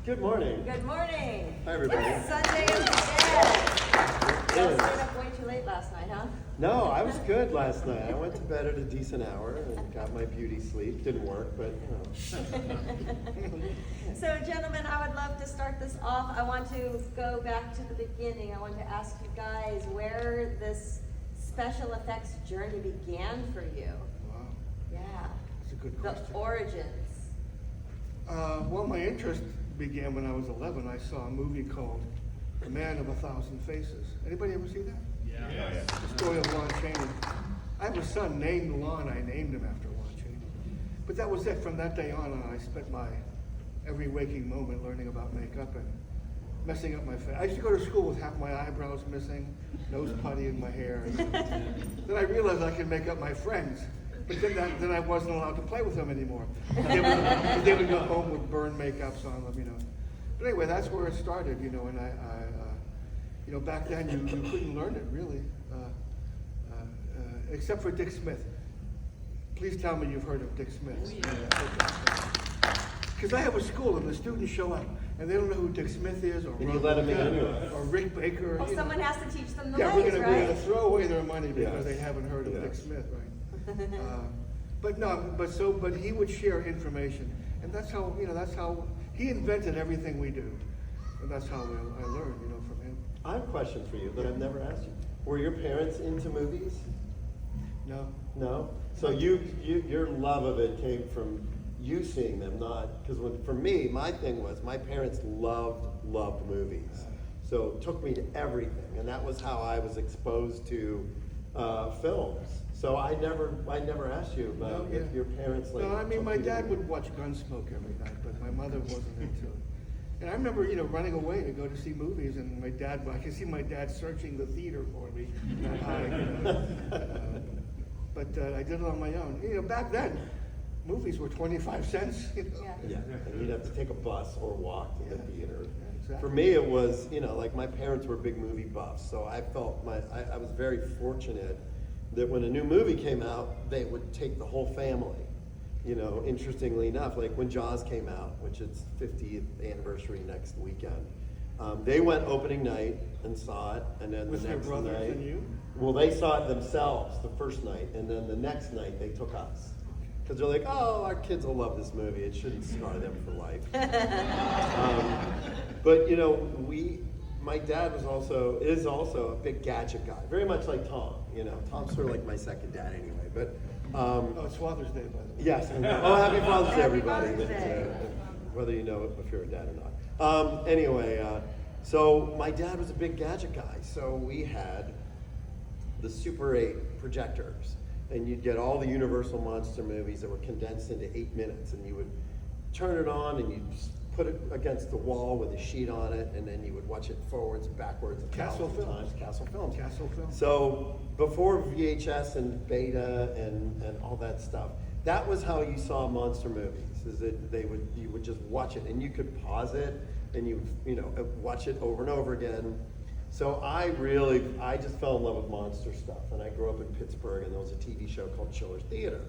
Good morning. Good morning. Hi, everybody. It's Sunday of the Dead. You stayed up way too late last night, huh? No, I was good last night. I went to bed at a decent hour and got my beauty sleep. Didn't work, but you know. So, gentlemen, I would love to start this off. I want to go back to the beginning. I want to ask you guys where this special effects journey began for you. Wow, Yeah. that's a good The question. origins. Well, my interest began when I was 11. I saw a movie called The Man of a Thousand Faces. Anybody ever see that? Yeah. The story of Lon Chaney. I have a son named Lon. I named him after Lon Chaney. But that was it. From that day on, I spent my every waking moment learning about makeup and messing up my face. I used to go to school with half my eyebrows missing, nose putty in my hair. Then I realized I could make up my friends. But then I wasn't allowed to play with them anymore. They would go home with burn makeups on them, you know. But anyway, that's where it started, you know. And back then you couldn't learn it really, except for Dick Smith. Please tell me you've heard of Dick Smith. Because I have a school and the students show up and they don't know who Dick Smith is, or And you let them in anyway. or Rick Baker. Well, you know. someone has to teach them the Yeah, ways, we're right? gonna throw away their money because Yes. they haven't heard of Yes. Dick Smith, right? But he would share information, and that's how he invented everything we do, and that's how I learned, you know, from him. I have a question for you that I've never asked you. Were your parents into movies? No, No? So your love of it came from you seeing them, not, because for me, my thing was my parents loved movies. So it took me to everything, and that was how I was exposed to films. So I never asked you about No, yeah. if your parents like. no. I mean, took my you to dad movies. would watch Gunsmoke every night, but my mother wasn't into it. And I remember, you know, running away to go to see movies, and I could see my dad searching the theater for me. That high, you know. But I did it on my own. You know, back then, movies were 25 cents. You know? Yeah. Yeah, and you'd have to take a bus or walk to the Yeah. theater. Yeah, exactly. For me, it was, you know, like my parents were big movie buffs, so I felt I was very fortunate that when a new movie came out, they would take the whole family. You know, interestingly enough, like when Jaws came out, which is 50th anniversary next weekend, they went opening night and saw it, and then With the your next brothers night. and you? Well, they saw it themselves the first night, and then the next night they took us. Because they're like, oh, our kids will love this movie. It shouldn't scar them for life. But you know, my dad is also a big gadget guy, very much like Tom. You know, Tom's sort of like my second dad anyway. But Oh, it's Father's Day, by the way. yes, oh, happy Father's Day, Happy everybody. Father's Day. Whether you know if you're a dad or not. Anyway, so my dad was a big gadget guy. So we had the Super 8 projectors, and you'd get all the Universal monster movies that were condensed into 8 minutes, and you would turn it on and you'd put it against the wall with a sheet on it, and then you would watch it forwards and backwards. Castle 1,000 Films. times. Castle Films. Castle Film. So before VHS and Beta and all that stuff, that was how you saw monster movies. Is that you would just watch it, and you could pause it, and you know watch it over and over again. So I just fell in love with monster stuff, and I grew up in Pittsburgh, and there was a TV show called Chiller Theater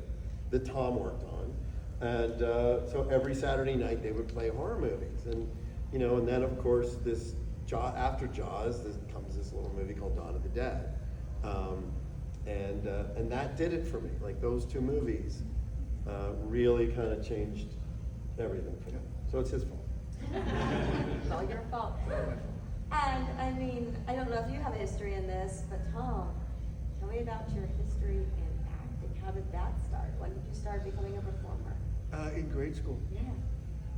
that Tom worked on, and so every Saturday night they would play horror movies, and you know, and then of course after Jaws, comes this little movie called Dawn of the Dead, and that did it for me. Like those two movies really kind of changed everything for me. So it's his fault. It's all your fault. And I mean, I don't know if you have a history in this, but Tom, tell me about your history in acting. How did that start? When did you start becoming a performer? In grade school. Yeah.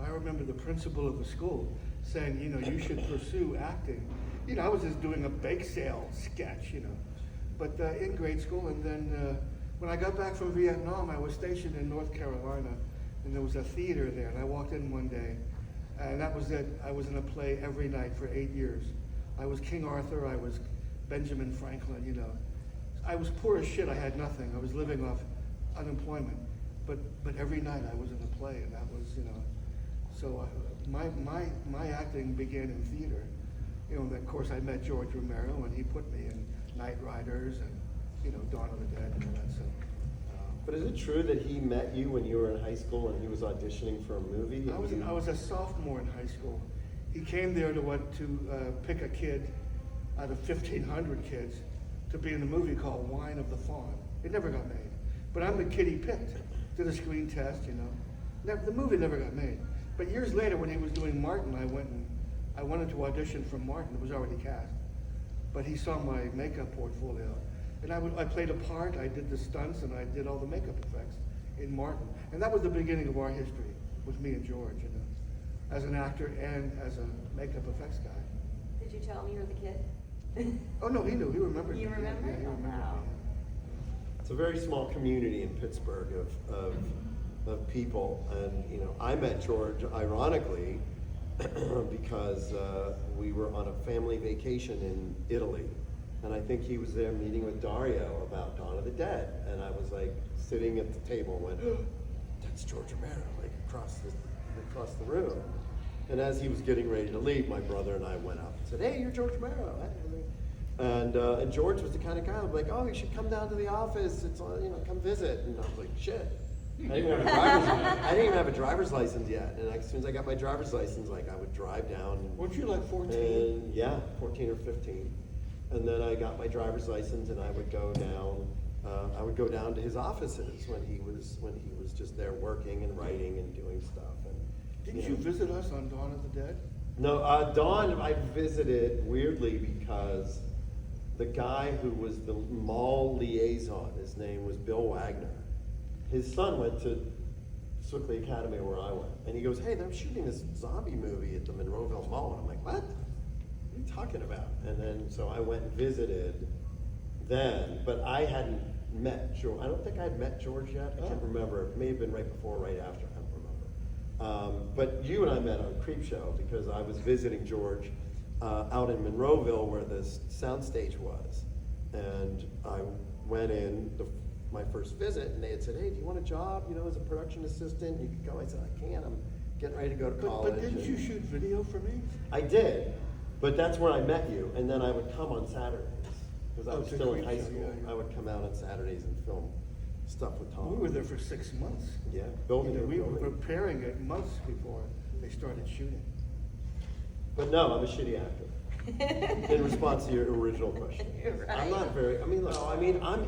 I remember the principal of the school saying, you know, you should pursue acting. You know, I was just doing a bake sale sketch, you know. But in grade school, and then when I got back from Vietnam, I was stationed in North Carolina, and there was a theater there, and I walked in one day, and that was it. I was in a play every night for 8 years. I was King Arthur, I was Benjamin Franklin, you know. I was poor as shit, I had nothing. I was living off unemployment. But every night I was in a play, and that was, you know. So my acting began in theater. You know, and of course I met George Romero, and he put me in Night Riders and, you know, Dawn of the Dead and all that. So But is it true that he met you when you were in high school and he was auditioning for a movie? I was a sophomore in high school. He came there to pick a kid out of 1,500 kids to be in a movie called Wine of the Fawn. It never got made. But I'm the kid he picked. Did a screen test, you know. The movie never got made. But years later, when he was doing Martin, I wanted to audition for Martin. It was already cast. But he saw my makeup portfolio. And I played a part, I did the stunts, and I did all the makeup effects in Martin. And that was the beginning of our history with me and George, you know, as an actor and as a makeup effects guy. Did you tell him you were the kid? Oh no, he knew. He remembered. You me. remember? Yeah, he remembered. Wow. Me. It's a very small community in Pittsburgh of people, and you know, I met George ironically because we were on a family vacation in Italy, and I think he was there meeting with Dario about Dawn of the Dead, and I was like sitting at the table and went, oh, "That's George Romero!" Like across the room. And as he was getting ready to leave, my brother and I went up and said, "Hey, you're George Romero." And George was the kind of guy who'd be like, "Oh, you should come down to the office. It's come visit." And I was like, "Shit." I didn't even have a driver's license yet. And as soon as I got my driver's license, like I would drive down. Weren't you like 14? And yeah, 14 or 15. And then I got my driver's license, and I would go down. I would go down to his offices when he was just there working and writing and doing stuff. And Didn't you visit us on Dawn of the Dead? no, Dawn I visited weirdly because the guy who was the mall liaison, his name was Bill Wagner. His son went to Swickley Academy where I went. And he goes, "Hey, they're shooting this zombie movie at the Monroeville Mall." And I'm like, "What? What are you talking about?" And then, so I went and visited then, but I hadn't met George. I don't think I'd met George yet. I can't remember. It may have been right before or right after. I don't remember. But you and I met on Creepshow because I was visiting George out in Monroeville where this soundstage was. And I went in my first visit, and they had said, "Hey, do you want a job, as a production assistant? You could go." I said, "I can't. I'm getting ready to go to college." But didn't you shoot video for me? I did, but that's where I met you, and then I would come on Saturdays, because I Oh, was to still in Creepshow, high school. yeah. I would come out on Saturdays and film stuff with Tom. We were there for 6 months. Yeah, building You know, it, we were building it. preparing it months before they started shooting. But no, I'm a shitty actor. In response to your original question. Right. I'm not very, I'm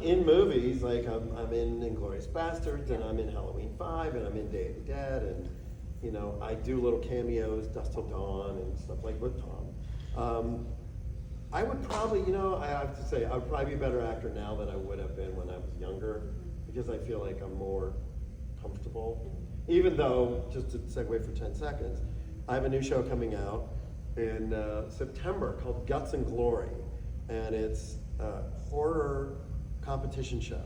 in movies, like I'm in Inglourious Bastards, and I'm in Halloween 5, and I'm in Day of the Dead, and, I do little cameos, Dusk Till Dawn, and stuff like with Tom. I would probably, I have to say, I would probably be a better actor now than I would have been when I was younger, because I feel like I'm more comfortable. Even though, just to segue for 10 seconds, I have a new show coming out in September called Guts and Glory, and it's a horror competition show.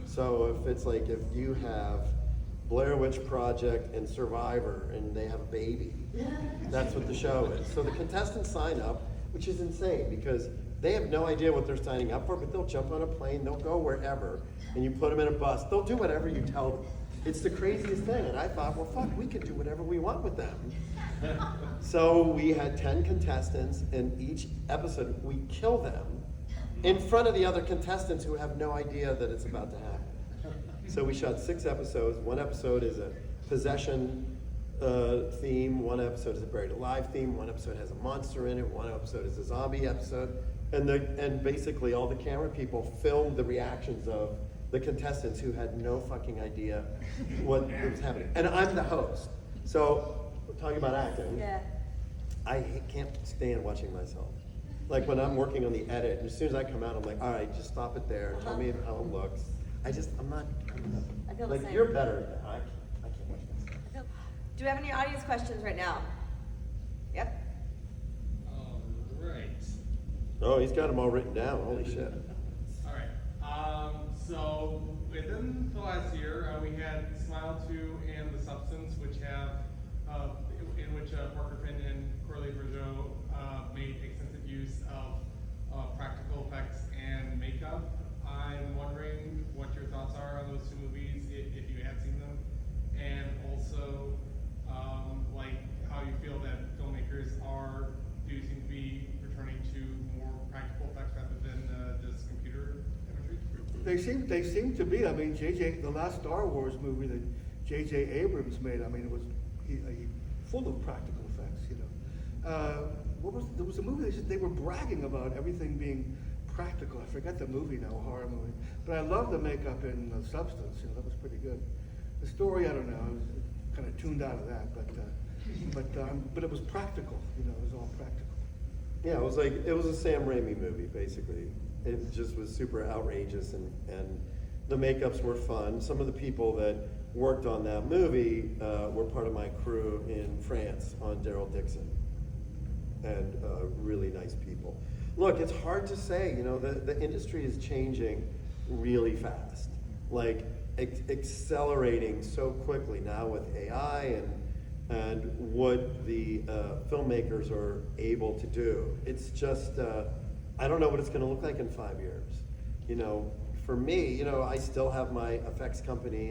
So if you have Blair Witch Project and Survivor and they have a baby, that's what the show is. So the contestants sign up, which is insane because they have no idea what they're signing up for, but they'll jump on a plane, they'll go wherever, and you put them in a bus, they'll do whatever you tell them. It's the craziest thing, and I thought, well, fuck, we can do whatever we want with them. So we had 10 contestants, and each episode we kill them in front of the other contestants who have no idea that it's about to happen. So we shot 6 episodes. One episode is a possession theme, one episode is a buried alive theme, one episode has a monster in it, one episode is a zombie episode, and basically all the camera people filmed the reactions of the contestants who had no fucking idea what was happening. And I'm the host. So, we're talking about acting. Yeah. I can't stand watching myself. Like when I'm working on the edit, and as soon as I come out, I'm like, all right, just stop it there. Tell me how it looks. I'm not. I feel the like same. you're better than that. I can't watch myself. Do we have any audience questions right now? Yep. All right. Oh, he's got them all written down. Holy shit. All right. So within the last year, we had Smile 2 and The Substance, which have in which Parker Finn and Corley Bergeau made extensive use of practical effects and makeup. I'm wondering what your thoughts are on those 2 movies, if you had seen them, and also like how you feel that filmmakers do seem to be returning to more practical effects rather than just computer imagery. They seem to be. I mean, the last Star Wars movie that J.J. Abrams made, I mean, it was full of practical effects, you know. There was a movie they were bragging about everything being practical. I forget the movie now, a horror movie. But I love the makeup and the substance, you know, that was pretty good. The story, I don't know, I was kind of tuned out of that, but it was practical, you know, it was all practical. Yeah, it was a Sam Raimi movie, basically. It just was super outrageous, and the makeups were fun. Some of the people that worked on that movie were part of my crew in France on Daryl Dixon, and really nice people. Look, it's hard to say, you know, the industry is changing really fast, like accelerating so quickly now with AI and what the filmmakers are able to do. It's just, I don't know what it's gonna look like in 5 years. You know, for me, you know, I still have my effects company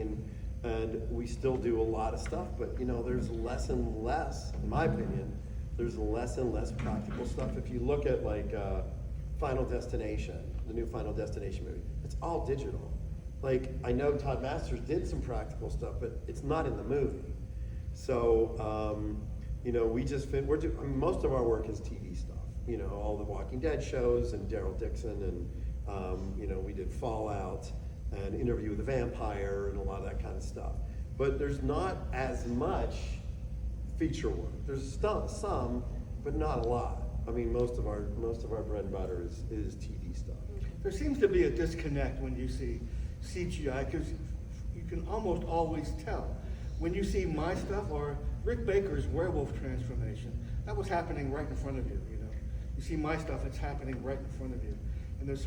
and we still do a lot of stuff, but you know, there's less and less, in my opinion, there's less and less practical stuff. If you look at like Final Destination, the new Final Destination movie, it's all digital. Like, I know Todd Masters did some practical stuff, but it's not in the movie. So, you know, most of our work is TV stuff. You know, all the Walking Dead shows and Daryl Dixon and, you know, we did Fallout and Interview with the Vampire and a lot of that kind of stuff. But there's not as much feature work. There's still some, but not a lot. I mean, most of our bread and butter is TV stuff. There seems to be a disconnect when you see CGI, because you can almost always tell. When you see my stuff or Rick Baker's werewolf transformation, that was happening right in front of you, you know. You see my stuff, it's happening right in front of you. And there's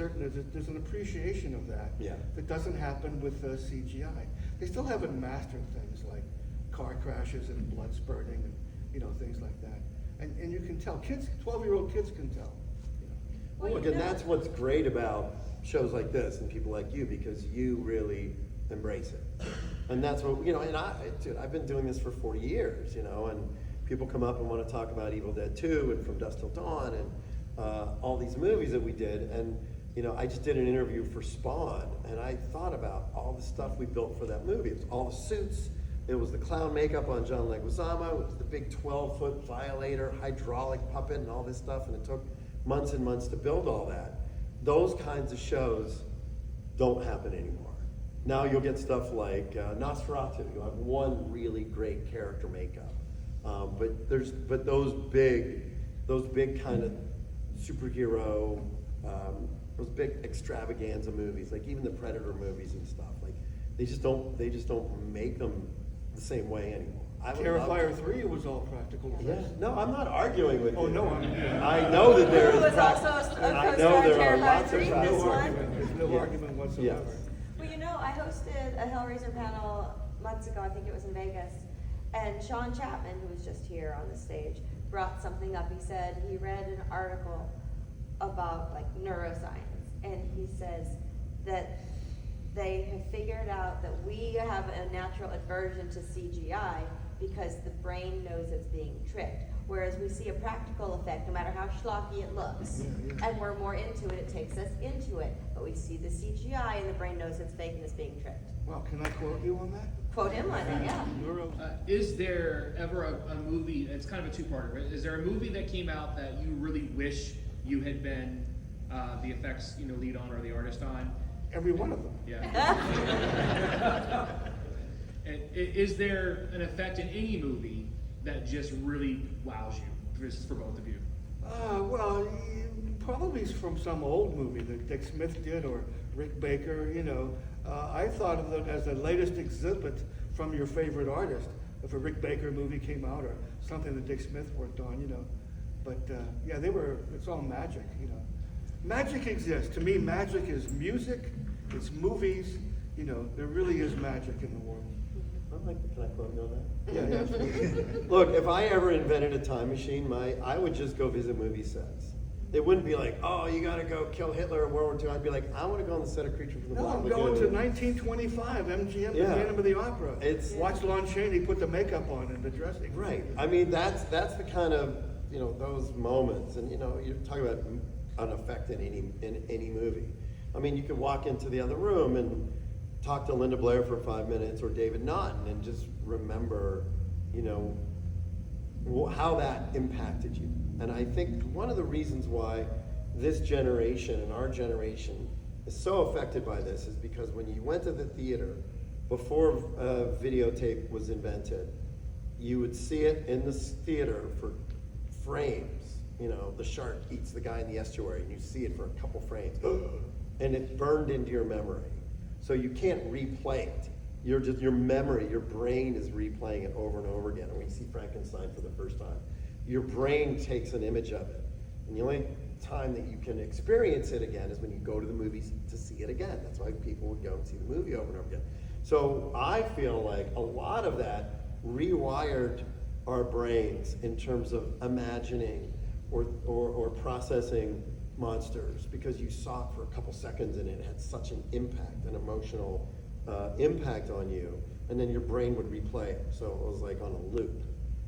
an appreciation of that that doesn't happen with CGI. They still haven't mastered things like car crashes and blood spurting and, you know, things like that. And you can tell, 12-year-old kids can tell. You know. Well, look, and that's what's great about shows like this and people like you, because you really embrace it. And that's what, you know, and I've been doing this for 40 years, you know, and people come up and want to talk about Evil Dead 2 and From Dusk Till Dawn and all these movies that we did. And, you know, I just did an interview for Spawn, and I thought about all the stuff we built for that movie. It was all the suits. It was the clown makeup on John Leguizamo. It was the big 12-foot Violator hydraulic puppet and all this stuff, and it took months and months to build all that. Those kinds of shows don't happen anymore. Now you'll get stuff like Nosferatu. You'll have one really great character makeup, but those big kind of superhero, those big extravaganza movies, like even the Predator movies and stuff, like they just don't make them the same way anymore. Terrifier 3 was all practical effects. Yeah. No, I'm not arguing with you. Oh, no, I know that there Who is was practical. also a I co-star know in there are Terrifier lots 3, of this practical. one? There's no Yes. argument whatsoever. Yes. Well, you know, I hosted a Hellraiser panel months ago, I think it was in Vegas, and Sean Chapman, who was just here on the stage, brought something up. He said he read an article about like neuroscience, and he says that they have figured out that we have a natural aversion to CGI because the brain knows it's being tricked. Whereas we see a practical effect, no matter how schlocky it looks, and we're more into it, it takes us into it. But we see the CGI and the brain knows it's fake and it's being tricked. Well, can I quote you on that? Quote him on it, yeah. Is there ever a movie, it's kind of a two-parter, but is there a movie that came out that you really wish you had been the effects, you know, lead on or the artist on? Every one of them. Yeah. And is there an effect in any movie that just really wows you? This is for both of you. Well, probably from some old movie that Dick Smith did or Rick Baker, you know. I thought of it as the latest exhibit from your favorite artist. If a Rick Baker movie came out or something that Dick Smith worked on, you know. But yeah, it's all magic, you know. Magic exists. To me, magic is music, it's movies, you know, there really is magic in the world. Can I quote you on that? Yeah, absolutely. Look, if I ever invented a time machine, I would just go visit movie sets. It wouldn't be like, oh, you gotta go kill Hitler in World War II. I'd be like, I wanna go on the set of Creature from the No, Black I'm Lagoon. going to 1925, MGM, the Yeah. Phantom of the Opera. Watch Lon Chaney put the makeup on and the dressing. Right. I mean, that's the kind of, you know, those moments, and you know, you're talking about an effect in any movie. I mean, you could walk into the other room and talk to Linda Blair for 5 minutes or David Naughton and just remember, you know, how that impacted you. And I think one of the reasons why this generation and our generation is so affected by this is because when you went to the theater before videotape was invented, you would see it in the theater for frames. You know, the shark eats the guy in the estuary, and you see it for a couple frames, and it burned into your memory. So you can't replay it. You're just, your memory, your brain is replaying it over and over again. And when you see Frankenstein for the first time, your brain takes an image of it. And the only time that you can experience it again is when you go to the movies to see it again. That's why people would go and see the movie over and over again. So I feel like a lot of that rewired our brains in terms of imagining or processing monsters, because you saw it for a couple seconds and it had such an impact, an emotional impact on you, and then your brain would replay it. So it was like on a loop.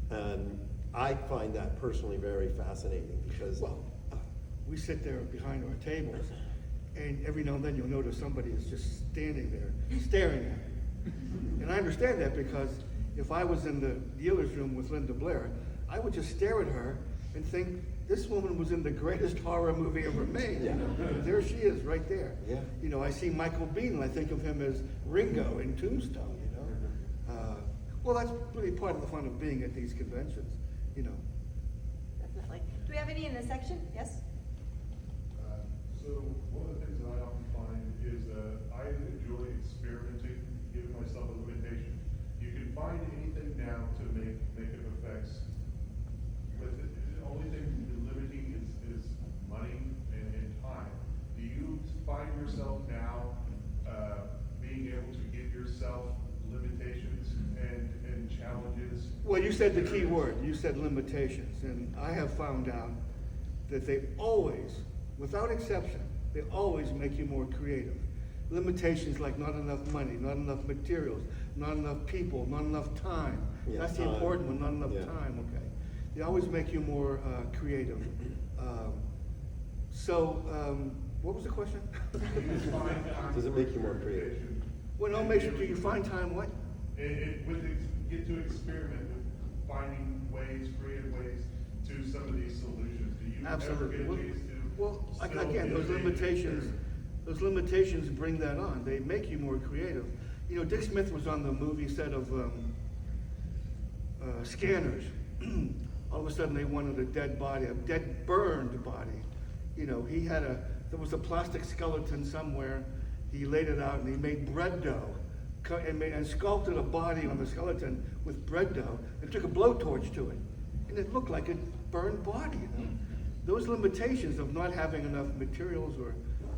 And I find that personally very fascinating because Well, we sit there behind our tables, and every now and then you'll notice somebody is just standing there, staring at you. And I understand that because if I was in the dealer's room with Linda Blair, I would just stare at her and think, this woman was in the greatest horror movie ever made. Yeah. You know? There she is, right there. Yeah. You know, I see Michael Biehn, and I think of him as Ringo in Tombstone. You know, well, that's really part of the fun of being at these conventions. You know. Definitely. Do we have any in this section? Yes? So one of the things that I often find is I enjoy experimenting, giving myself a limitation. You can find anything now to make negative effects. With it, the only thing limiting is money and time. Do you find yourself now being able to give yourself limitations and challenges? Well, you said the key word. You said limitations, and I have found out that they always, without exception, they always make you more creative. Limitations like not enough money, not enough materials, not enough people, not enough time. Yeah, That's the time. important one, not enough Yeah. time, okay? They always make you more creative. What was the question? Do you find time Does it for make you more creative? experimentation? Well, no, makes you, do you find time what? Get to experiment with finding ways, creative ways to some of these solutions. Do you Absolutely. ever get a chance to? Well, like, still again, those innovate? limitations bring that on. They make you more creative. You know, Dick Smith was on the movie set of Scanners. All of a sudden they wanted a dead body, a dead burned body. You know, there was a plastic skeleton somewhere. He laid it out and he made bread dough and sculpted a body on the skeleton with bread dough and took a blowtorch to it. And it looked like a burned body, you know. Those limitations of not having enough materials or,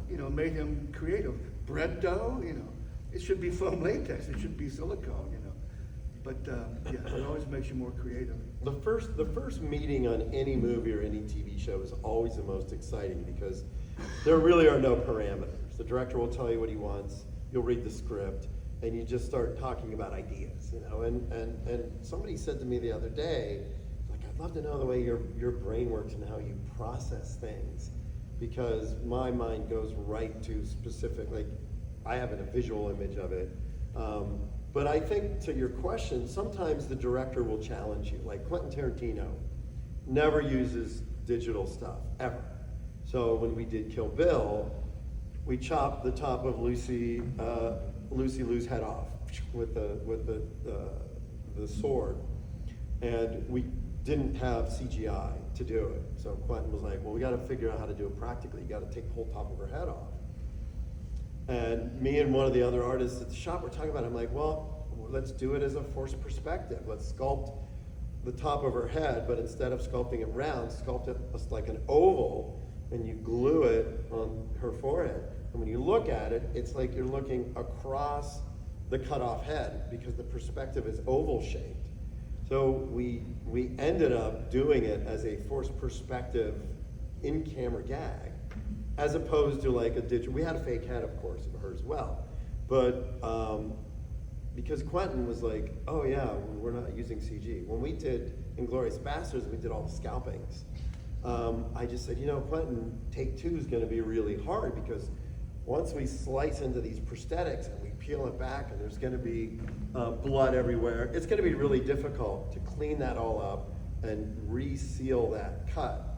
you know, made him creative. Bread dough, you know, it should be foam latex, it should be silicone, you know. But yeah, it always makes you more creative. The first meeting on any movie or any TV show is always the most exciting because there really are no parameters. The director will tell you what he wants, you'll read the script, and you just start talking about ideas, you know. And somebody said to me the other day, like, I'd love to know the way your brain works and how you process things, because my mind goes right to specific, like, I have a visual image of it. But I think to your question, sometimes the director will challenge you. Like Quentin Tarantino never uses digital stuff, ever. So when we did Kill Bill, we chopped the top of Lucy Liu's head off with the sword. And we didn't have CGI to do it. So Quentin was like, well, we gotta figure out how to do it practically. You gotta take the whole top of her head off. And me and one of the other artists at the shop were talking about it. I'm like, well, let's do it as a forced perspective. Let's sculpt the top of her head, but instead of sculpting it round, sculpt it as like an oval, and you glue it on her forehead. And when you look at it, it's like you're looking across the cut off head because the perspective is oval shaped. So we ended up doing it as a forced perspective in-camera gag, as opposed to like a digital. We had a fake head, of course, of her as well. But because Quentin was like, oh yeah, we're not using CG. When we did Inglourious Basterds, we did all the scalpings. I just said, you know, Quentin, take two is gonna be really hard because once we slice into these prosthetics and we peel it back and there's gonna be blood everywhere, it's gonna be really difficult to clean that all up and reseal that cut.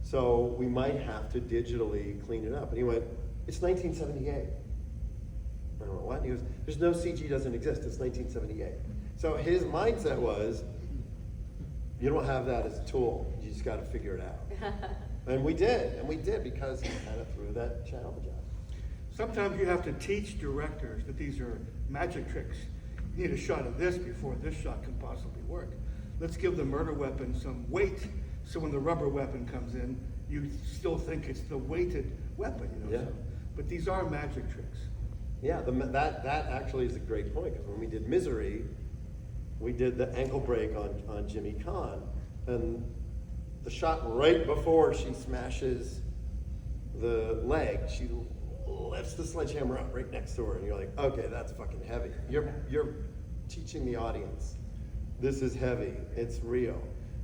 So we might have to digitally clean it up. And he went, it's 1978. I don't know what, he goes, there's no CG doesn't exist, it's 1978. So his mindset was, you don't have that as a tool, you just gotta figure it out. And we did because he kind of threw that challenge out. Sometimes you have to teach directors that these are magic tricks. You need a shot of this before this shot can possibly work. Let's give the murder weapon some weight, so when the rubber weapon comes in, you still think it's the weighted weapon, you know? Yeah. So, but these are magic tricks. Yeah, that actually is a great point, because when we did Misery, we did the ankle break on Jimmy Kahn, and the shot right before she smashes the leg, she lifts the sledgehammer up right next to her, and you're like, okay, that's fucking heavy. You're teaching the audience, this is heavy, it's real.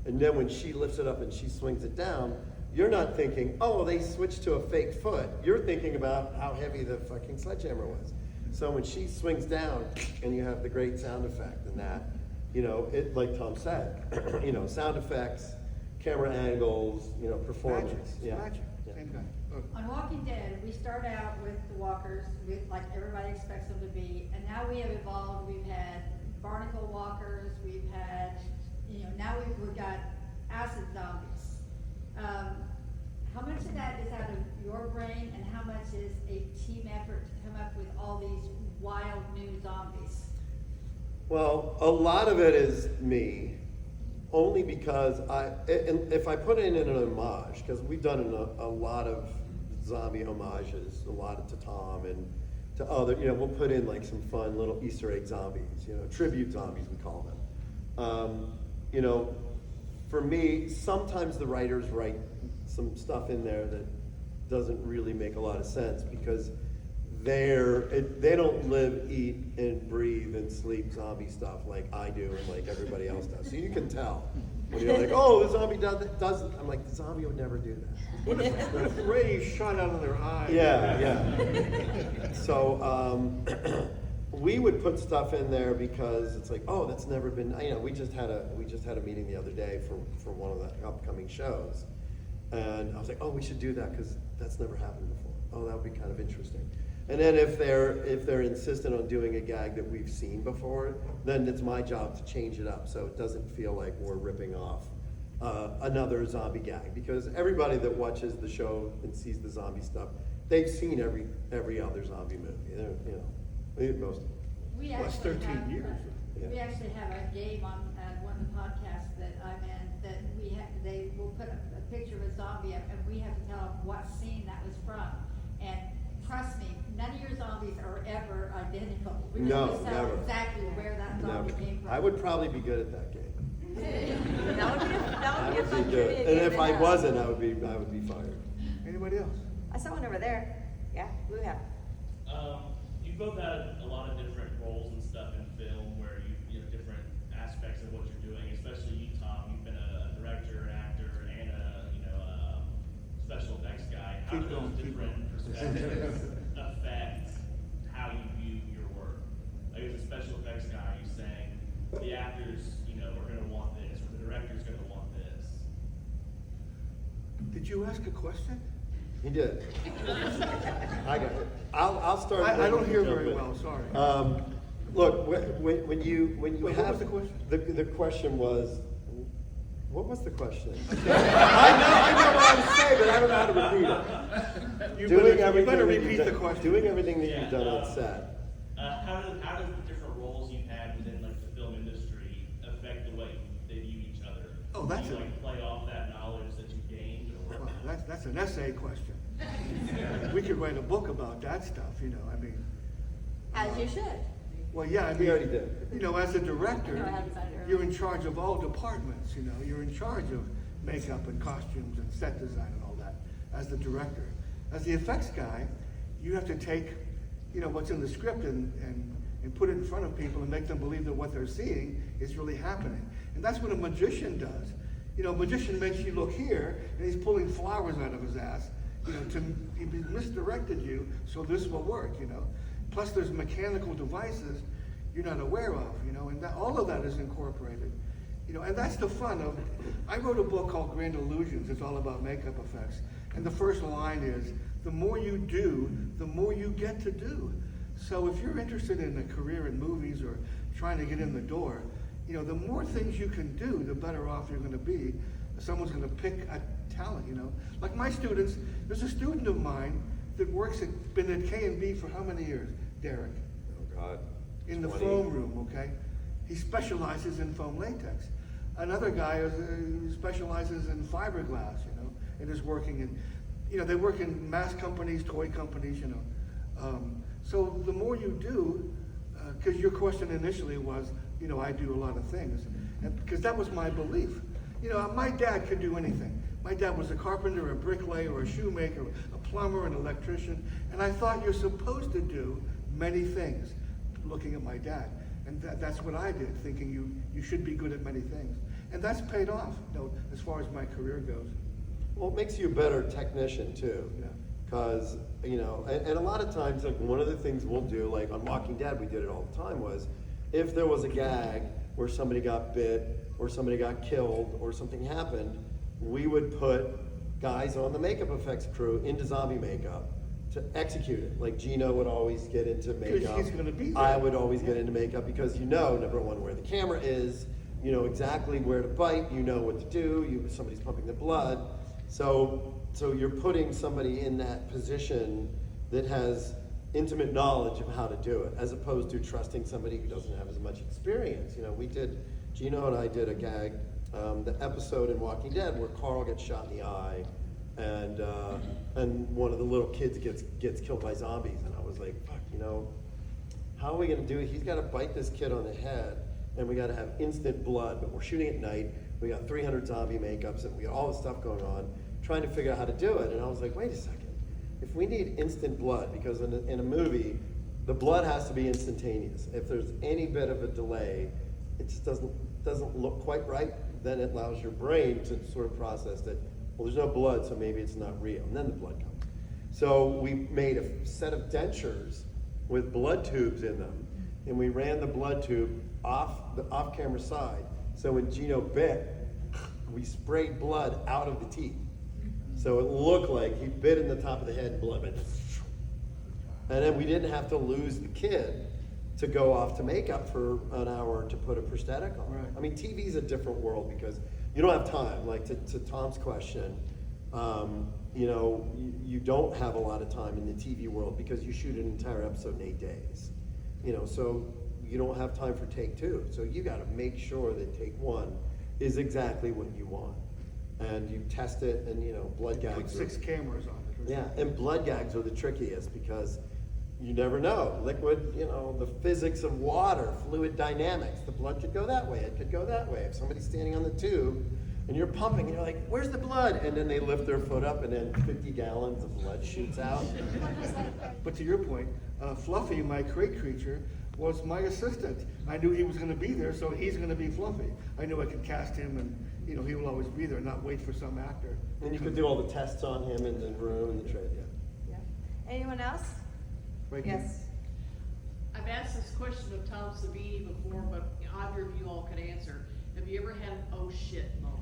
And then when she lifts it up and she swings it down, you're not thinking, oh, they switched to a fake foot. You're thinking about how heavy the fucking sledgehammer was. So when she swings down and you have the great sound effect and that, you know, it, like Tom said, you know, sound effects, camera angles, you know, performance. Magic, it's Yeah. magic. Yeah. Same guy. Oh. On Walking Dead, we start out with the walkers, with like everybody expects them to be, and now we have evolved. We've had barnacle walkers, we've had, you know, now we've got acid zombies. How much of that is out of your brain, and how much is a team effort to come up with all these wild new zombies? Well, a lot of it is me, only because if I put it in an homage, because we've done a lot of zombie homages, a lot to Tom and to other, you know, we'll put in like some fun little Easter egg zombies, you know, tribute zombies we call them. You know, for me, sometimes the writers write some stuff in there that doesn't really make a lot of sense, because they don't live, eat, and breathe and sleep zombie stuff like I do and like everybody else does. So you can tell when you're like, oh, the zombie doesn't. I'm like, the zombie would never do that. What if rays shot out of their eyes? Yeah. So we would put stuff in there because it's like, oh, that's never been. You know, we just had a meeting the other day for one of the upcoming shows, and I was like, oh, we should do that because that's never happened before. Oh, that would be kind of interesting. And then if they're insistent on doing a gag that we've seen before, then it's my job to change it up so it doesn't feel like we're ripping off another zombie gag. Because everybody that watches the show and sees the zombie stuff, they've seen every other zombie movie. You know, most. We Well, it's actually 13 have, years. we actually have a game on one of the podcasts that I'm in, that they will put a picture of a zombie up, and we have to tell them what scene that was from. And trust me, none of your zombies are ever identical. We No, just tell never. exactly where that Never. zombie came from. I would probably be good at that game. That would be a fun be trivia good. game And if to I have. wasn't, I would be fired. Anybody else? I saw one over there. Yeah, blue hat. You both had a lot of different roles and stuff in film where you know, different aspects of what you're doing, especially you, Tom. You've been a director, an actor, and a special effects guy. How do those different perspectives affect how you view your work? Like, as a special effects guy, you're saying the actors, you know, are gonna want this, or the director's gonna want this. Did you ask a question? He did. I got it. I'll start. I don't hear jump very in. well, sorry. Look, when you Wait, have what was the question? the question was, what was the question? I know what I was saying, but I don't know how to repeat it. You better that repeat you've the done- question. Doing everything that Yeah, you've done on set. How does the different roles you've had within like the film industry affect the way they view each other? Oh, that's Do you a- like play off that knowledge that you gained, or? Well, that's an essay question. We could write a book about that stuff, you know, I mean. As you should. Well, yeah, I mean. We already did. You know, as a director, No, I haven't signed it. you're in charge of all departments, you know, you're in charge of makeup and costumes and set design and all that, as the director. As the effects guy, you have to take, you know, what's in the script and put it in front of people and make them believe that what they're seeing is really happening. And that's what a magician does. You know, a magician makes you look here, and he's pulling flowers out of his ass. you know, he misdirected you, so this will work, you know. Plus there's mechanical devices you're not aware of, you know, and that, all of that is incorporated. You know, and that's the fun of, I wrote a book called Grand Illusions. It's all about makeup effects. And the first line is, the more you do, the more you get to do. So if you're interested in a career in movies or trying to get in the door, you know, the more things you can do, the better off you're going to be. Someone's going to pick a talent, you know. Like my students, there's a student of mine that been at K&B for how many years, Derek? Oh, God. In the 20. foam room, okay? He specializes in foam latex. Another guy specializes in fiberglass, you know, and is working in, you know, they work in mass companies, toy companies, you know. So the more you do, because your question initially was, you know, I do a lot of things, and because that was my belief. You know, my dad could do anything. My dad was a carpenter, a bricklayer, a shoemaker, a plumber, an electrician, and I thought you're supposed to do many things, looking at my dad. And that's what I did, thinking you should be good at many things. And that's paid off, you know, as far as my career goes. Well, it makes you a better technician too. Yeah. Because, you know, and a lot of times, like one of the things we'll do, like on Walking Dead, we did it all the time, was if there was a gag where somebody got bit or somebody got killed or something happened, we would put guys on the makeup effects crew into zombie makeup to execute it. Like Gino would always get into makeup. he's gonna be there. I would always get into makeup because you know, number one, where the camera is, you know exactly where to bite, you know what to do, somebody's pumping the blood. So you're putting somebody in that position that has intimate knowledge of how to do it, as opposed to trusting somebody who doesn't have as much experience. You know, Gino and I did a gag, the episode in Walking Dead where Carl gets shot in the eye, and one of the little kids gets killed by zombies, and I was like, fuck, you know, how are we gonna do it? He's gotta bite this kid on the head, and we gotta have instant blood, but we're shooting at night, we got 300 zombie makeups, and we got all this stuff going on, trying to figure out how to do it, and I was like, wait a second, if we need instant blood, because in a movie, the blood has to be instantaneous. If there's any bit of a delay, it just doesn't look quite right, then it allows your brain to sort of process that, well, there's no blood, so maybe it's not real, and then the blood comes. So we made a set of dentures with blood tubes in them, and we ran the blood tube off the off-camera side. So when Gino bit, we sprayed blood out of the teeth. So it looked like he bit in the top of the head, blood went, and then we didn't have to lose the kid to go off to makeup for an hour to put a prosthetic on. Right. I mean, TV's a different world because you don't have time. Like to Tom's question, you know, you don't have a lot of time in the TV world because you shoot an entire episode in 8 days. You know, so you don't have time for take two. So you got to make sure that take one is exactly what you want, and you test it. And you know, blood gags. Put 6 cameras on it. Yeah, and blood gags are the trickiest because you never know. Liquid, you know, the physics of water, fluid dynamics. The blood could go that way, it could go that way. If somebody's standing on the tube and you're pumping, and you're like, where's the blood? And then they lift their foot up and then 50 gallons of blood shoots out. But to your point, Fluffy, my crate creature, was my assistant. I knew he was going to be there, so he's going to be Fluffy. I knew I could cast him, and you know he will always be there, not wait for some actor. And you could do all the tests on him in the room and the trade. Yeah. Yeah. Anyone else? Right here. Yes. I've asked this question of Tom Savini before, but either of you all could answer. Have you ever had an oh shit moment?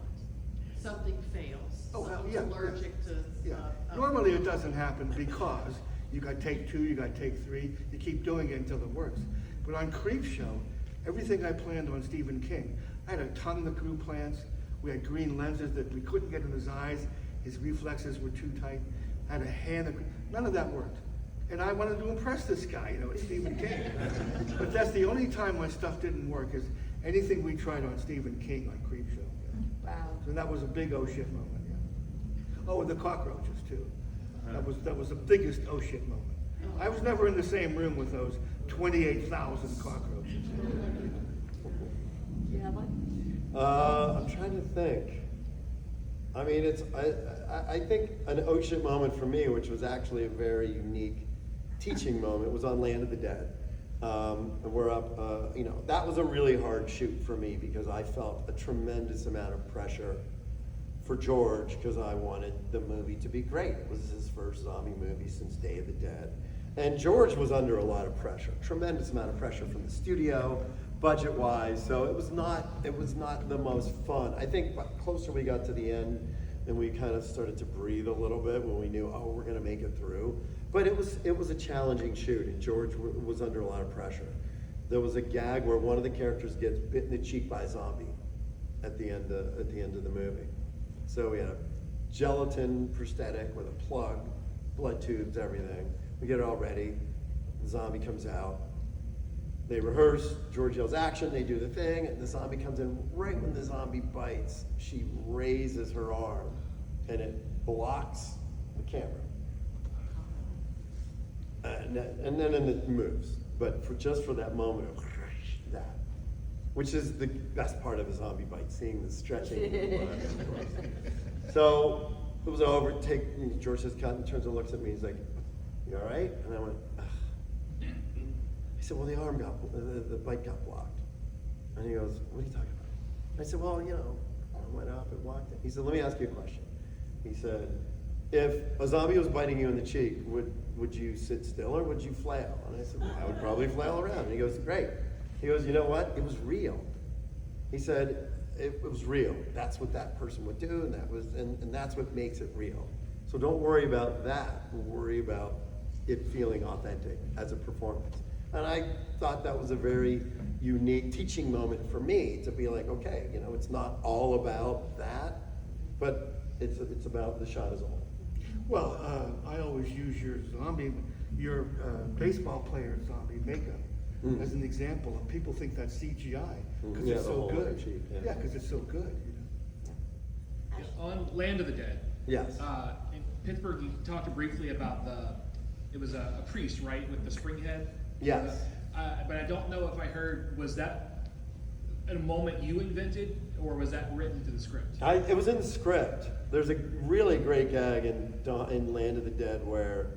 Something fails. Oh, Someone's yeah, allergic to. Yeah. Normally it doesn't happen because you got take 2, you got take 3, you keep doing it until it works. But on Creep Show, everything I planned on Stephen King, I had a tongue that grew plants, we had green lenses that we couldn't get in his eyes, his reflexes were too tight, I had a hand that, none of that worked. And I wanted to impress this guy, you know, Stephen King. But that's the only time my stuff didn't work, is anything we tried on Stephen King on Creep Show. Wow. So that was a big oh shit moment, yeah. Oh, and the cockroaches too. That was the biggest oh shit moment. I was never in the same room with those 28,000 cockroaches. Do you have one? I'm trying to think. I mean, I think an oh shit moment for me, which was actually a very unique teaching moment, was on Land of the Dead. And we're up, you know, that was a really hard shoot for me because I felt a tremendous amount of pressure for George, because I wanted the movie to be great. It was his first zombie movie since Day of the Dead. And George was under a lot of pressure, tremendous amount of pressure from the studio, budget-wise, so it was not the most fun. I think the closer we got to the end, and we kind of started to breathe a little bit when we knew, oh, we're gonna make it through. But it was a challenging shoot, and George was under a lot of pressure. There was a gag where one of the characters gets bit in the cheek by a zombie at the end of the movie. So we had a gelatin prosthetic with a plug, blood tubes, everything. We get it all ready. The zombie comes out. They rehearse. George yells action. They do the thing, and the zombie comes in. Right when the zombie bites, she raises her arm, and it blocks the camera. And then it moves. But just for that moment of that, which is the best part of a zombie bite, seeing the stretching. Of course. So it was over. George says cut and turns and looks at me. He's like, "You all right?" And I went, ugh. He said, "Well, the bite got blocked." And he goes, "What are you talking about?" I said, "Well, I went up and walked it." He said, "Let me ask you a question." He said, "If a zombie was biting you in the cheek, would you sit still or would you flail?" And I said, "Well, I would probably flail around." And he goes, "Great." He goes, "You know what? It was real." He said, it was real. That's what that person would do, and that's what makes it real. So don't worry about that. Worry about it feeling authentic as a performance. And I thought that was a very unique teaching moment for me to be like, okay, it's not all about that, but it's about the shot as a whole. Well, I always use your baseball player zombie makeup as an example of people think that's CGI because Yeah, it's the so whole good. cheap, yeah. Yeah, because it's so good. On Land of the Dead. Yes. In Pittsburgh, you talked briefly about it was a priest, right, with the spring head? Yes. But I don't know if I heard, was that a moment you invented, or was that written to the script? It was in the script. There's a really great gag in Land of the Dead where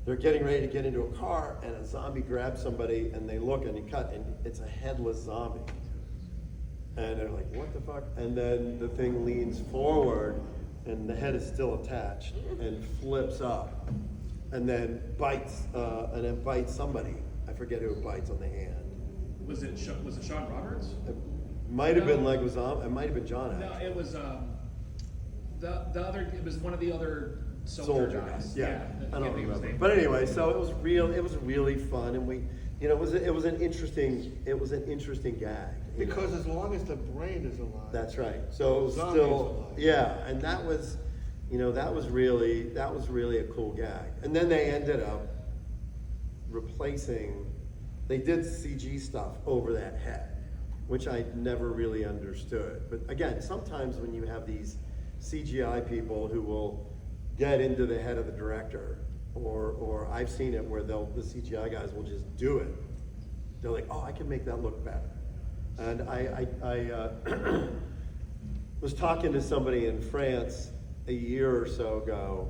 they're getting ready to get into a car and a zombie grabs somebody and they look and you cut and it's a headless zombie. And they're like, what the fuck? And then the thing leans forward and the head is still attached and flips up and then bites somebody. I forget who it bites on the hand. Was it Sean Roberts? It might have been No. Leguizamo. It might have been John. No, Actually. it was the other. It was one of the other soldier guys. Yeah, I can't don't think of his remember. name. But anyway, so it was real. It was really fun, and it was an interesting gag. Because as long as the brain is alive. That's right. So it was Zombie is still, alive. yeah, and that was really a cool gag. And then they ended up replacing. They did CG stuff over that head, which I never really understood. But again, sometimes when you have these CGI people who will get into the head of the director, or I've seen it where the CGI guys will just do it. They're like, oh, I can make that look better. And I was talking to somebody in France a year or so ago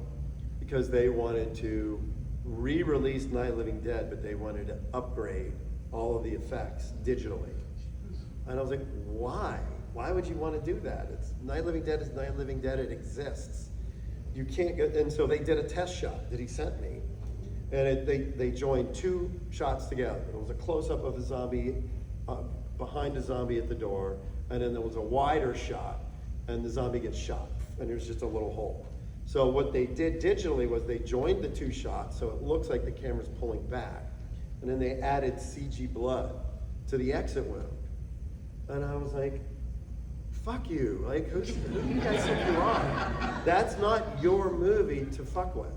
because they wanted to re-release Night of the Living Dead, but they wanted to upgrade all of the effects digitally. And I was like, why? Why would you want to do that? Night of the Living Dead is Night of the Living Dead, it exists. You can't get, and so they did a test shot that he sent me. And they joined two shots together. It was a close-up of a zombie behind a zombie at the door, and then there was a wider shot, and the zombie gets shot, and there's just a little hole. So what they did digitally was they joined the two shots, so it looks like the camera's pulling back, and then they added CG blood to the exit wound. And I was like, fuck you, like who do you guys think you are? That's not your movie to fuck with.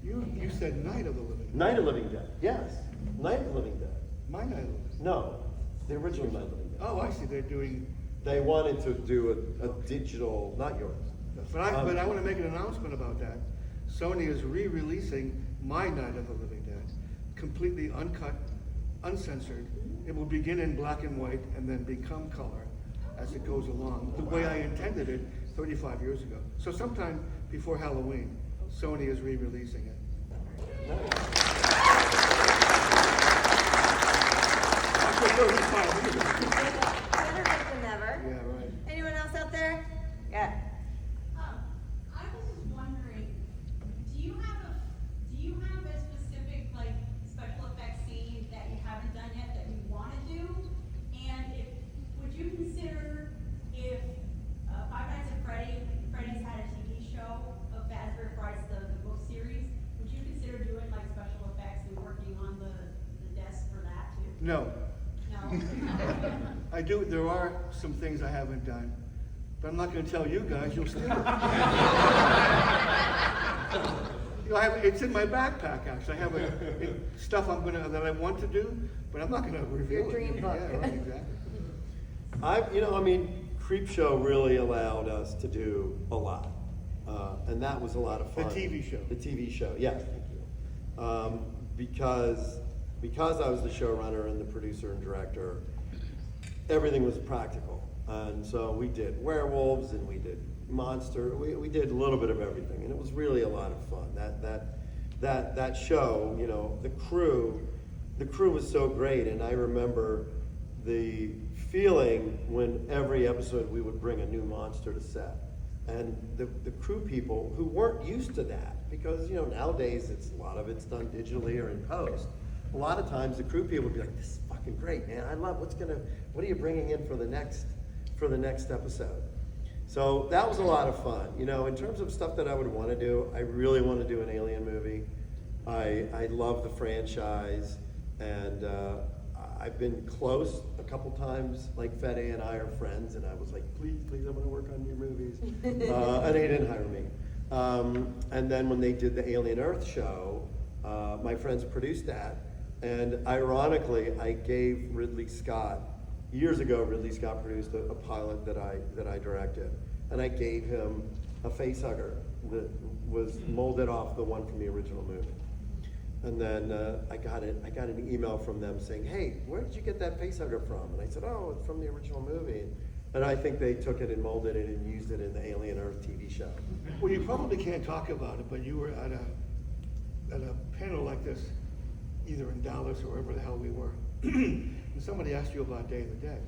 You said Night of the Living Dead. Night of the Living Dead, yes. Night of the Living Dead. My Night of the Living Dead. No, the original Night of the Living Dead. Oh, I see, they're doing, They wanted to do a digital, not yours. but I want to make an announcement about that. Sony is re-releasing My Night of the Living Dead, completely uncut, uncensored. It will begin in black and white and then become color as it goes along, the way I intended it 35 years ago. So sometime before Halloween, Sony is re-releasing it. Better late than never. Yeah, right. Anyone else out there? Yeah. No. No. I do, there are some things I haven't done, but I'm not gonna tell you guys, you'll steal it. You know, it's in my backpack, actually. I have stuff that I want to do, but I'm not gonna reveal Your it. dream book. Yeah, right, exactly. Creepshow really allowed us to do a lot. And that was a lot of fun. The TV show. The TV show, yes, thank you. Because I was the showrunner and the producer and director, everything was practical. And so we did werewolves and we did monster, we did a little bit of everything, and it was really a lot of fun. That show, you know, the crew was so great, and I remember the feeling when every episode we would bring a new monster to set. And the crew people who weren't used to that, because you know nowadays a lot of it's done digitally or in post. A lot of times the crew people would be like, "This is fucking great, man! I love what are you bringing in for the next episode?" So that was a lot of fun. You know, in terms of stuff that I would want to do, I really want to do an Alien movie. I love the franchise, and I've been close a couple times. Like Fede and I are friends, and I was like, please, I want to work on your movies. And they didn't hire me. And then when they did the Alien Earth show, my friends produced that. And ironically, I gave Ridley Scott, years ago, Ridley Scott produced a pilot that I directed. And I gave him a face hugger that was molded off the one from the original movie. And then I got an email from them saying, "Hey, where did you get that facehugger from?" And I said, "Oh, it's from the original movie." And I think they took it and molded it and used it in the Alien Earth TV show. Well, you probably can't talk about it, but you were at a panel like this, either in Dallas or wherever the hell we were. And somebody asked you about Day of the Dead.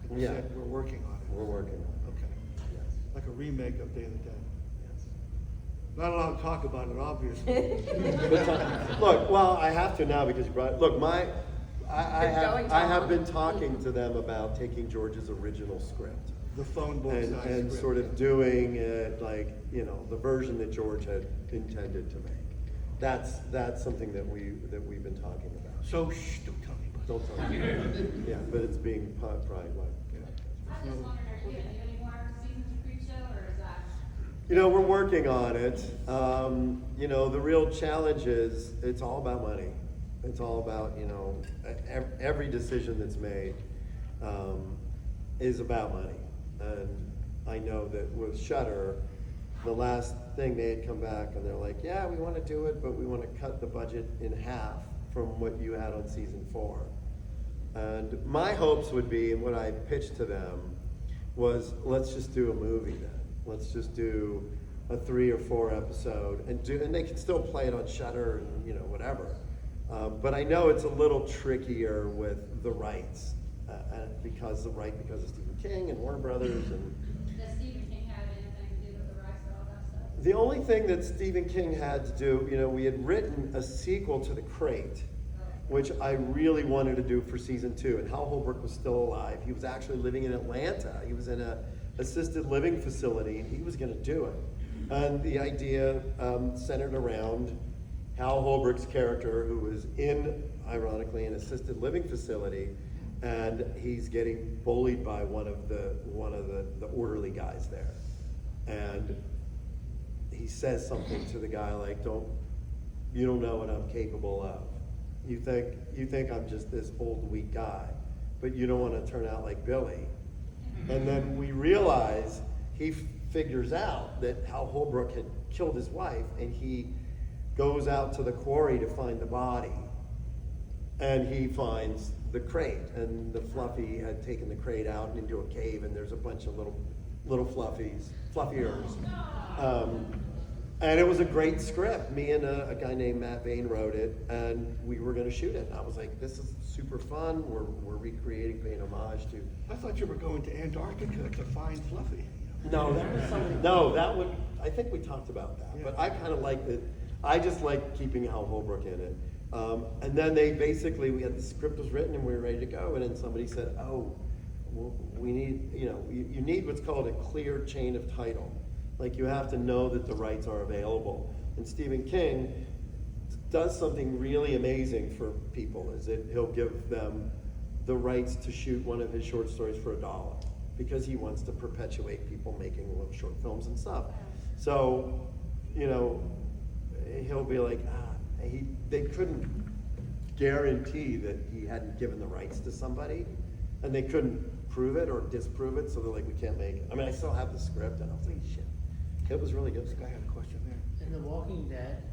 And you Yeah. said, we're working on it. We're working on it. Okay. Yes. Like a remake of Day of the Dead. Yes. Not allowed to talk about it, obviously. Look, well, I have to now because you brought. Look, I Going have Tom. been talking to them about taking George's original script The phone book and size script. sort of doing it like the version that George had intended to make. That's something that we've been talking about. So, shh, don't tell anybody. Don't tell me. Yeah, but it's being probably what. I just wondered, are you gonna do any more seasons of Creepshow, or is that? We're working on it. The real challenge is it's all about money. It's all about, every decision that's made is about money. And I know that with Shudder, the last thing they had come back and they're like, yeah, we want to do it, but we want to cut the budget in half from what you had on season 4. And my hopes would be, and what I pitched to them was, let's just do a movie then. Let's just do a 3 or 4 episode and they can still play it on Shudder and whatever. But I know it's a little trickier with the rights because of Stephen King and Warner Brothers and. Does Stephen King have anything to do with the rights or all that stuff? The only thing that Stephen King had to do, we had written a sequel to The Crate, which I really wanted to do for season 2, and Hal Holbrook was still alive. He was actually living in Atlanta. He was in a assisted living facility, and he was going to do it. And the idea centered around Hal Holbrook's character, who was ironically, an assisted living facility, and he's getting bullied by one of the orderly guys there, and he says something to the guy like, you don't know what I'm capable of. You think I'm just this old weak guy, but you don't want to turn out like Billy. And then we realize he figures out that Hal Holbrook had killed his wife, and he goes out to the quarry to find the body. And he finds the crate, and the Fluffy had taken the crate out and into a cave, and there's a bunch of little fluffiers. And it was a great script. Me and a guy named Matt Bain wrote it, and we were going to shoot it. And I was like, this is super fun. We're recreating, paying homage to. I thought you were going to Antarctica to find Fluffy. No, that was something. No, that would. I think we talked about that, Yeah. but I kind of liked it. I just liked keeping Hal Holbrook in it. And then we had the script was written and we were ready to go, and then somebody said, "Oh, well, we need, you need what's called a clear chain of title. Like you have to know that the rights are available." And Stephen King does something really amazing for people is that he'll give them the rights to shoot one of his short stories for $1 because he wants to perpetuate people making little short films and stuff. So, you know, he'll be like, they couldn't guarantee that he hadn't given the rights to somebody, and they couldn't prove it or disprove it, so they're like, we can't make it. I mean, I still have the script, and I was like, shit, it was really good. This guy had a question there. In The Walking Dead,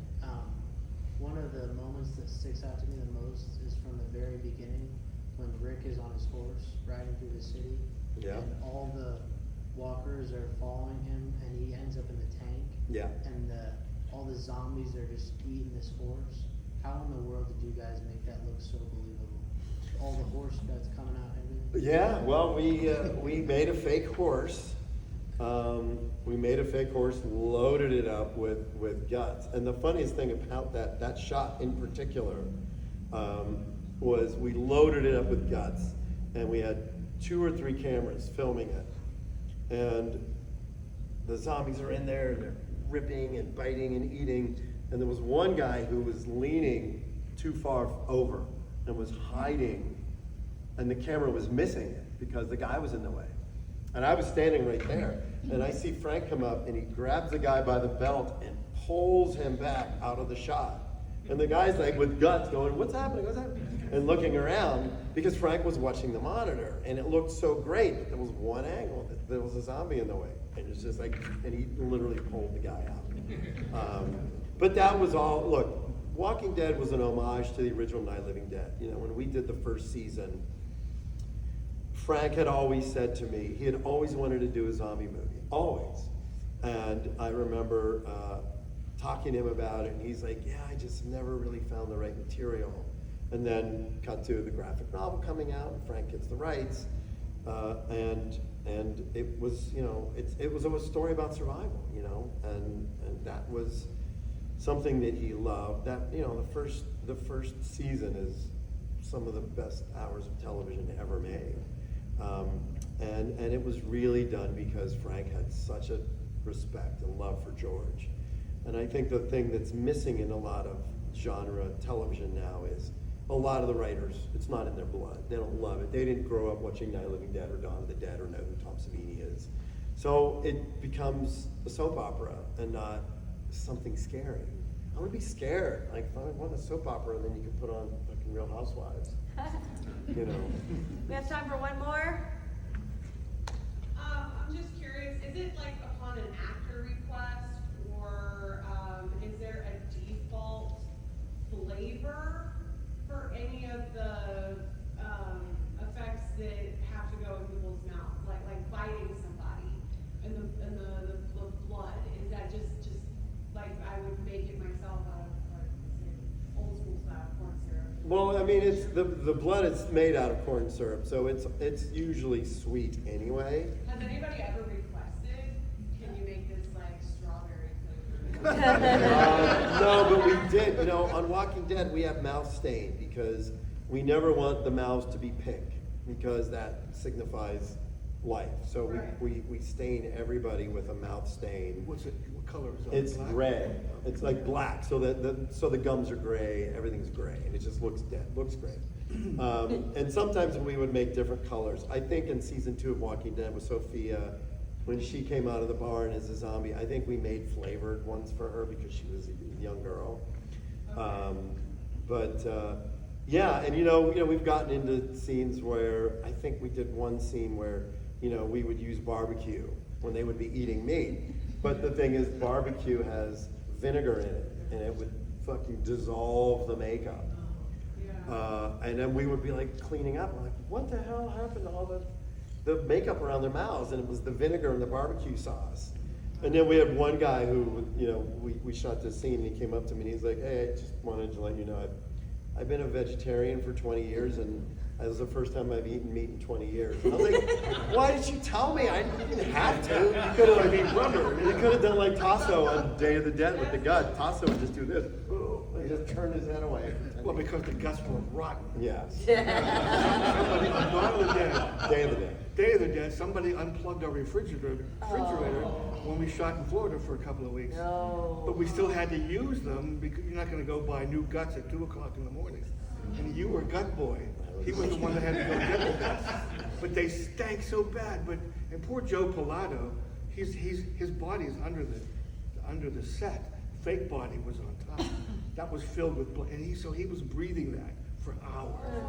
one of the moments that sticks out to me the most is from the very beginning when Rick is on his horse riding through the city. Yeah. And all the walkers are following him and he ends up in the tank. Yeah. And all the zombies are just eating this horse. How in the world did you guys make that look so believable? All the horse guts coming out and everything? Yeah, well, we made a fake horse. Loaded it up with guts. And the funniest thing about that shot in particular was we loaded it up with guts, and we had 2 or 3 cameras filming it. And the zombies are in there, and they're ripping and biting and eating. And there was one guy who was leaning too far over and was hiding, and the camera was missing it because the guy was in the way. And I was standing right there, and I see Frank come up, and he grabs the guy by the belt and pulls him back out of the shot. And the guy's like with guts going, what's happening, what's happening? And looking around because Frank was watching the monitor, and it looked so great, but there was one angle that there was a zombie in the way. And it's just like, and he literally pulled the guy out. But that was all, look, Walking Dead was an homage to the original Night of the Living Dead. You know, when we did the first season, Frank had always said to me, he had always wanted to do a zombie movie, always. And I remember talking to him about it, and he's like, yeah, I just never really found the right material. And then cut to the graphic novel coming out, and Frank gets the rights. And it was, you know, it was a story about survival, you know, and that was something that he loved. That, you know, the first season is some of the best hours of television ever made. And it was really done because Frank had such a respect and love for George. And I think the thing that's missing in a lot of genre television now is a lot of the writers, it's not in their blood. They don't love it. They didn't grow up watching Night of the Living Dead or Dawn of the Dead or know who Tom Savini is. So it becomes a soap opera and not something scary. I want to be scared. Like, if I want a soap opera, then you can put on fucking Real Housewives. You know. We have time for one more. I'm just curious, is it like upon an actor request, or is there a default flavor for any of the effects that have to go in people's mouths, like biting somebody and the blood? Is that just like I would make it myself out of old school style corn syrup? Well, I mean, it's the blood is made out of corn syrup, so it's usually sweet anyway. Has anybody ever requested, can you make this like strawberry flavor? No, but we did. You know, on Walking Dead, we have mouth stain because we never want the mouths to be pink because that signifies life. So Right. we stain everybody with a mouth stain. What color is it? It's Black? gray. It's like black. So the gums are gray. Everything's gray, and it just looks dead. Looks great. And sometimes we would make different colors. I think in season 2 of Walking Dead with Sophia, when she came out of the barn as a zombie, I think we made flavored ones for her because she was a young girl. Yeah, and you know, we've gotten into scenes where I think we did one scene where, you know, we would use barbecue when they would be eating meat. But the thing is, barbecue has vinegar in it, and it would fucking dissolve the makeup. And then we would be like cleaning up, like, what the hell happened to all the makeup around their mouths? And it was the vinegar and the barbecue sauce. And then we had one guy who, you know, we shot this scene, and he came up to me and he's like, hey, I just wanted to let you know, I've been a vegetarian for 20 years, and That was the first time I've eaten meat in 20 years. I was like, why didn't you tell me? I didn't have to. You could have done like Tasso on Day of the Dead with the gut. Tasso would just do this. And just turn his head away. Well, because the guts were rotten. Yes. Somebody on Dawn of the Dead, Day of the Dead. Day of the Dead, somebody unplugged our refrigerator when we shot in Florida for a couple of weeks. No. But we still had to use them because you're not gonna go buy new guts at 2 o'clock in the morning. And you were gut boy. He was the one that had to go get the guts. But they stank so bad. And poor Joe Pilato, his body is under the set. Fake body was on top. That was filled with blood, and he was breathing that for hours. It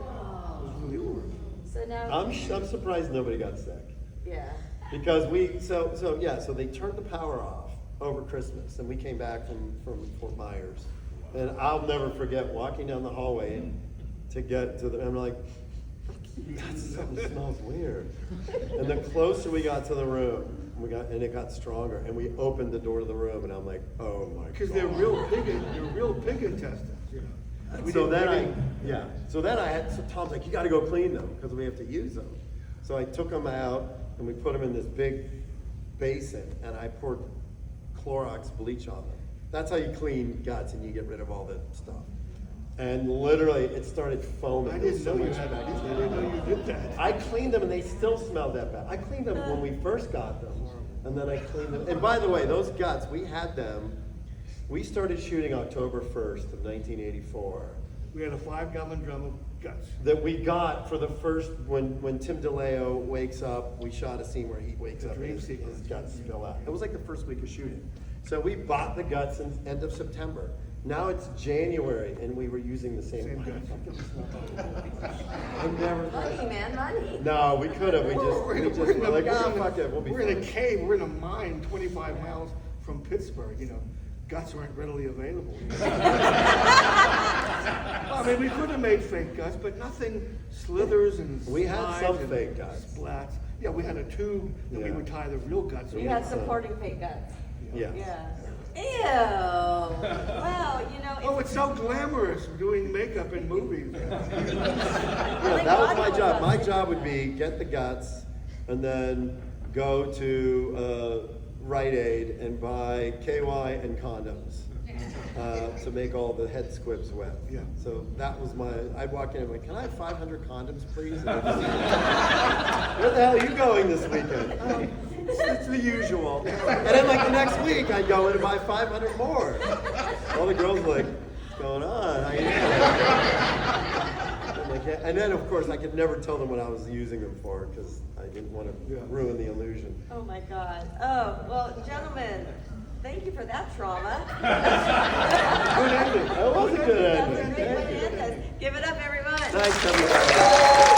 was really horrible. So now. I'm surprised nobody got sick. Yeah. Because so they turned the power off over Christmas, and we came back from Fort Myers, and I'll never forget walking down the hallway to get to I'm like, something smells weird. And the closer we got to the room, it got stronger, and we opened the door to the room, and I'm like, oh my god. Because they're real pig intestines, you know. So then Tom's like, you got to go clean them because we have to use them. So I took them out and we put them in this big basin, and I poured Clorox bleach on them. That's how you clean guts and you get rid of all the stuff. And literally, it started foaming. I There was didn't know so you much had that. I back. didn't know you did that. I cleaned them and they still smelled that bad. I cleaned them when we first got them, and then I cleaned them. And by the way, those guts, we had them. We started shooting October 1st of 1984. We had a 5-gallon drum of guts. That we got for the first, when Tim DeLeo wakes up, we shot a scene where he wakes The up dream and his sequence. guts spill out. It was like the first week of shooting. So we bought the guts in end of September. Now it's January and we were using the same guts. I've never Money, man, money. No, we could have. We just were like, fuck it, we'll be We're in a fine. cave, we're in a mine 25 miles from Pittsburgh, you know. Guts weren't readily available. I mean, we could have made fake guts, but nothing slithers and We had slides some and fake guts. splats. Yeah, we had a tube that we Yeah. would tie the real guts You over. had supporting fake guts. Yes. Yeah. Ew. Well, you know. Oh, it's so glamorous doing makeup in movies. Yeah, that was my job. My job would be get the guts and then go to Rite Aid and buy KY and condoms to make all the head squibs wet. Yeah. So that was I'd walk in and be like, can I have 500 condoms, please? And where the hell are you going this weekend? It's the usual. And then like the next week, I'd go in and buy 500 more. All the girls were like, what's going on? How you doing? I'm like, yeah. And then of course I could never tell them what I was using them for because I didn't want to ruin the illusion. Oh my God. Oh, well, gentlemen, thank you for that trauma. Good ending. That was a good That was a ending. great way Thank to you. end this. Give it up, everyone. Thanks, everybody.